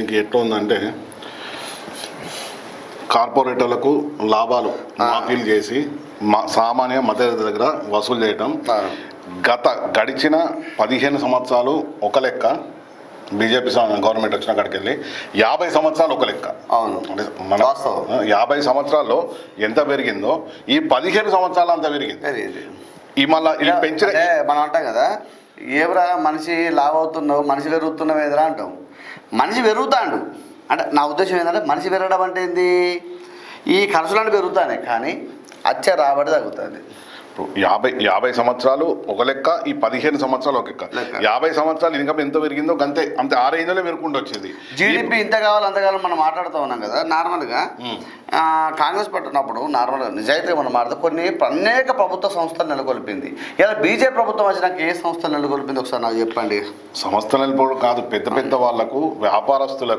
ఇంక ఎట్లా ఉందంటే కార్పొరేటర్లకు లాభాలు మాఫీలు చేసి సామాన్య మధ్యతరగతి దగ్గర వసూలు చేయటం గడిచిన 15 సంవత్సరాలు ఒక లెక్క. బీజేపీ గవర్నమెంట్ వచ్చిన కాడికి వెళ్ళి 50 సంవత్సరాలు ఒక లెక్క. అవును, అంటే మన 50 సంవత్సరాల్లో ఎంత పెరిగిందో ఈ 15 సంవత్సరాలు అంత పెరిగింది. ఈ మళ్ళీ ఇది పెంచిన మనం అంటాం కదా, ఏవరా మనిషి లావ్ అవుతున్నావు, మనిషి పెరుగుతున్నావు ఏదరా అంటాం. మనిషి పెరుగుతాడు అంటే నా ఉద్దేశం ఏంటంటే, మనిషి పెరగడం అంటే ఏంది, ఈ ఖర్చులను పెరుగుతానే కానీ అచ్చే రాబడి తగ్గుతుంది. 50 సంవత్సరాలు ఒక లెక్క, ఈ 15 సంవత్సరాలు ఒక లెక్క. 50 సంవత్సరాలు ఇన్కమ్ ఎంత పెరిగిందో అంతే 6 రేంజ్లో పెరుగుకుంటూ వచ్చేది. జీడిపి ఇంత కావాలి అంత కావాలి మనం మాట్లాడుతూ ఉన్నాం కదా. నార్మల్గా కాంగ్రెస్ పట్టినప్పుడు నార్మల్గా నిజాయితీగా మనం మాట్లాడితే కొన్ని అనేక ప్రభుత్వ సంస్థలు నెలకొల్పింది. ఇలా బీజేపీ ప్రభుత్వం వచ్చినాక ఏ సంస్థలు నెలకొల్పింది ఒకసారి నాకు చెప్పండి. సంస్థలు నెలకొల్పడం కాదు, పెద్ద పెద్ద వాళ్లకు, వ్యాపారస్తులకు